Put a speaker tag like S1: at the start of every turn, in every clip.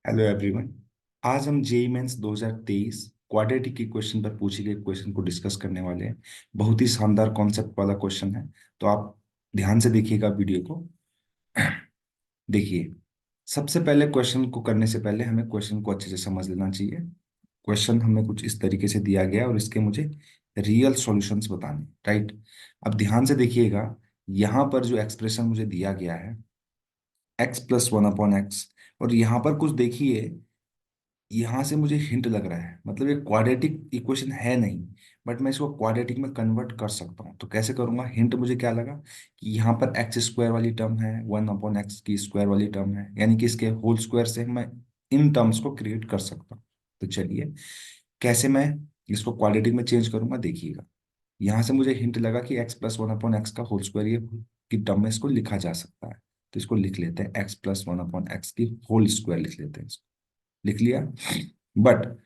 S1: Hello everyone. आज हम JEE mains 2023 quadratic equation पर पूछे गए क्वेश्चन को डिस्कस करने वाले हैं। बहुत ही शानदार कॉन्सेप्ट वाला क्वेश्चन है, तो आप ध्यान से देखिएगा वीडियो को। देखिए, सबसे पहले क्वेश्चन को करने से पहले हमें क्वेश्चन को अच्छे से समझ लेना चाहिए। क्वेश्चन हमें कुछ इस तरीके से दिया गया है और इसके मुझे रियल सॉल्यूशंस बताने, राइट। अब ध्यान से देखिएगा, यहाँ पर जो एक्सप्रेशन मुझे दिया गया है x+1/x, और यहाँ पर कुछ देखिए, यहाँ से मुझे हिंट लग रहा है, मतलब ये क्वाड्रेटिक इक्वेशन है नहीं, बट मैं इसको क्वाड्रेटिक में कन्वर्ट कर सकता हूँ। तो कैसे करूंगा? हिंट मुझे क्या लगा कि यहाँ पर एक्स स्क्वायर वाली टर्म है, 1/x की स्क्वायर वाली टर्म है, यानी कि इसके होल स्क्वायर से मैं इन टर्म्स को क्रिएट कर सकता हूँ। तो चलिए, कैसे मैं इसको क्वाड्रेटिक में चेंज करूंगा देखिएगा। यहाँ से मुझे हिंट लगा कि x+1/x का होल स्क्वायर ये की टर्म में इसको लिखा जा सकता है। तो इसको लिख लेते हैं, x+1/x की होल स्क्वायर लिख लेते हैं, इसको लिख लिया। बट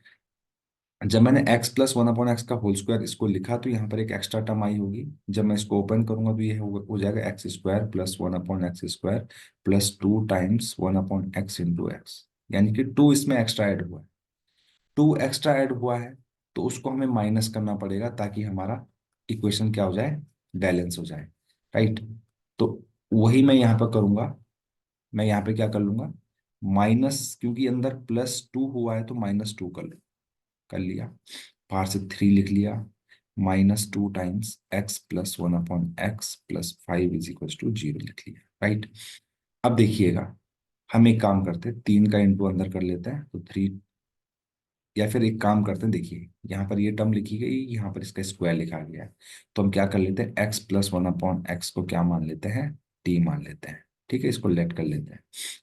S1: जब मैंने x+1/x का होल स्क्वायर इसको लिखा, तो यहाँ पर एक एक्स्ट्रा टर्म आई होगी। जब मैं इसको ओपन करूंगा तो ये हो जाएगा x² + 1/x² +2 टाइम्स 1/x यानी कि 2 इसमें एक्स्ट्रा ऐड हुआ है। 2 एक्स्ट्रा ऐड हुआ है, तो उसको हमें माइनस करना पड़ेगा ताकि हमारा इक्वेशन क्या हो जाए, बैलेंस हो जाए, राइट। तो वही मैं यहाँ पर करूंगा। मैं यहाँ पे क्या कर लूंगा, माइनस, क्योंकि अंदर +2 हुआ है तो -2 कर लिया। बाहर से 3 लिख लिया। -2 टाइम्स x+1/x+5 = 0 लिख लिया, राइट। अब देखिएगा, हम एक काम करते हैं, 3 का इंटू अंदर कर लेते हैं तो 3, या फिर एक काम करते हैं, देखिए यहाँ पर ये टर्म लिखी गई, यहाँ पर इसका स्क्वायर लिखा गया है। तो हम क्या कर लेते हैं, x+1/x को क्या मान लेते हैं, t मान लेते हैं। ठीक है, इसको लेट कर लेते हैं।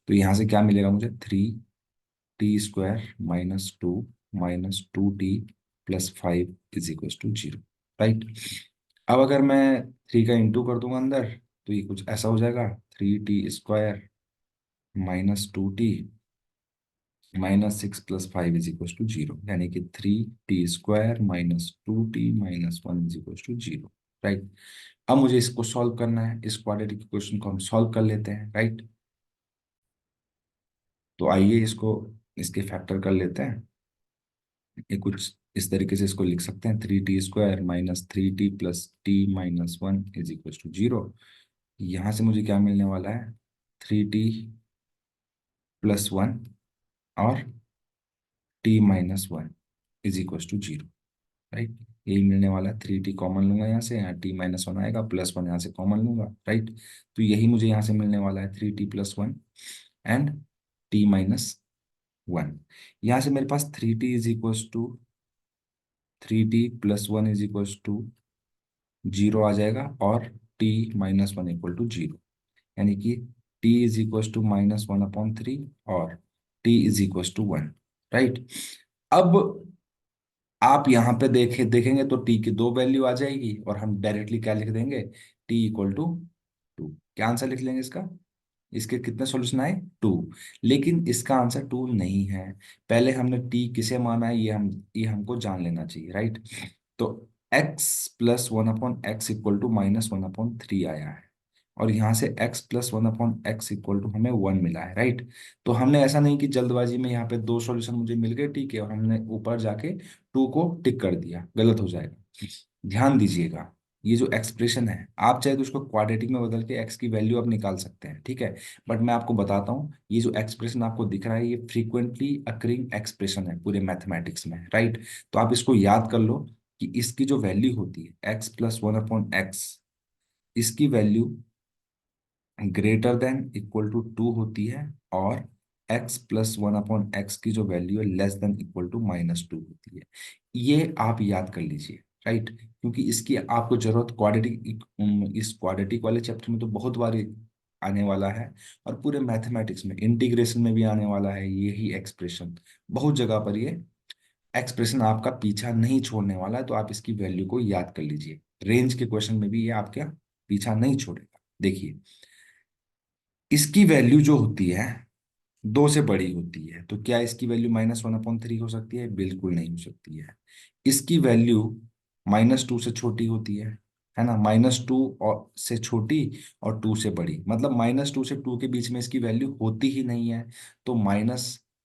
S1: तो यहाँ से क्या मिलेगा मुझे, 3t² -2 -2t +5 = 0, राइट। अब अगर मैं 3 का इंटू कर दूंगा अंदर, तो ये कुछ ऐसा हो जाएगा, 3t² -2t -6 + 5 = 0, यानी कि 3t² -2t -1 = 0, राइट। अब मुझे इसको सॉल्व करना है, इस क्वाड्रेटिक इक्वेशन को हम सॉल्व कर लेते हैं, राइट। तो आइए इसको, इसके फैक्टर कर लेते हैं। ये कुछ इस तरीके से इसको लिख सकते हैं, 3t² -3t + t -1 = 0। यहाँ से मुझे क्या मिलने वाला है, 3t + 1 और t -1 = 0, राइट। यही मिलने वाला है। 3t कॉमन लूंगा यहाँ से, यहाँ t-1 आएगा, +1 यहाँ से कॉमन लूंगा, राइट। तो यही मुझे यहाँ से मिलने वाला है, 3t + 1 एंड t-1। यहाँ से मेरे पास 3t + 1 = 0 आ जाएगा, और t-1 = 0, यानी कि t -1/3 और t = 1, राइट। अब आप यहाँ पे देखेंगे तो t की 2 वैल्यू आ जाएगी, और हम डायरेक्टली क्या लिख देंगे, t = 2। क्या आंसर लिख लेंगे इसका? इसके कितने सॉल्यूशन आए, 2। लेकिन इसका आंसर 2 नहीं है। पहले हमने t किसे माना है, ये हमको जान लेना चाहिए, राइट। तो x+1/x = -1/3 आया है, और यहाँ से x+1/x = हमें 1 मिला है, राइट। तो हमने ऐसा नहीं कि जल्दबाजी में यहाँ पे 2 सॉल्यूशन मुझे मिल गए, ठीक है, और हमने ऊपर जाके 2 को टिक कर दिया, गलत हो जाएगा। ध्यान दीजिएगा, ये जो एक्सप्रेशन है, आप चाहे तो उसको क्वाड्रेटिक में बदल के x की वैल्यू आप निकाल सकते हैं, ठीक है। बट मैं आपको बताता हूँ, ये जो एक्सप्रेशन आपको दिख रहा है, ये फ्रीक्वेंटली अकरिंग एक्सप्रेशन है पूरे मैथमेटिक्स में, राइट। तो आप इसको याद कर लो कि इसकी जो वैल्यू होती है x+1/x, इसकी वैल्यू > 2 होती है, और x+1/x की जो वैल्यू है < -2 होती है। ये आप याद कर लीजिए, राइट, क्योंकि इसकी आपको जरूरत क्वाड्रेटिक, इस क्वाड्रेटिक वाले चैप्टर में तो बहुत बार आने वाला है, और पूरे मैथमेटिक्स में इंटीग्रेशन में भी आने वाला है यही एक्सप्रेशन। बहुत जगह पर ये एक्सप्रेशन आपका पीछा नहीं छोड़ने वाला है, तो आप इसकी वैल्यू को याद कर लीजिए। रेंज के क्वेश्चन में भी ये आपका पीछा नहीं छोड़ेगा। देखिए, इसकी वैल्यू जो होती है 2 से बड़ी होती है, तो क्या इसकी वैल्यू -1/3 हो सकती है? बिल्कुल नहीं हो सकती है। इसकी वैल्यू -2 से छोटी होती है ना, -2 और से छोटी और 2 से बड़ी, मतलब -2 से 2 के बीच में इसकी वैल्यू होती ही नहीं है। तो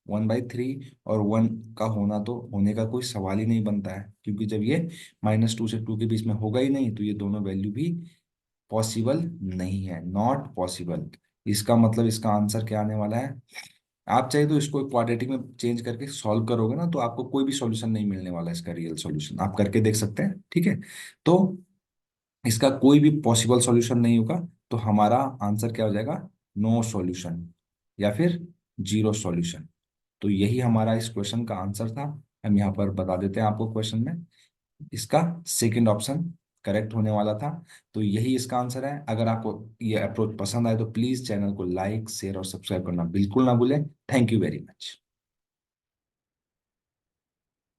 S1: 1/3, और 1 का होना तो होने का कोई सवाल ही नहीं बनता है, क्योंकि जब ये -2 से 2 के बीच में होगा ही नहीं, तो ये दोनों वैल्यू भी पॉसिबल नहीं है, नॉट पॉसिबल। इसका मतलब इसका आंसर क्या आने वाला है? आप चाहे तो इसको क्वाड्रेटिक में चेंज करके सॉल्व करोगे ना, तो आपको कोई भी सॉल्यूशन नहीं मिलने वाला है, इसका रियल सॉल्यूशन आप करके देख सकते हैं, ठीक है। तो इसका कोई भी पॉसिबल सॉल्यूशन नहीं होगा, तो हमारा आंसर क्या हो जाएगा? नो सॉल्यूशन, या फिर जीरो सॉल्यूशन। तो यही हमारा इस क्वेश्चन का आंसर था। हम यहाँ पर बता देते हैं आपको क्वेश्चन में, इसका सेकंड ऑप्शन करेक्ट होने वाला था। तो यही इसका आंसर है। अगर आपको ये अप्रोच पसंद आए तो प्लीज चैनल को लाइक, शेयर और सब्सक्राइब करना बिल्कुल ना भूलें। Thank you very much.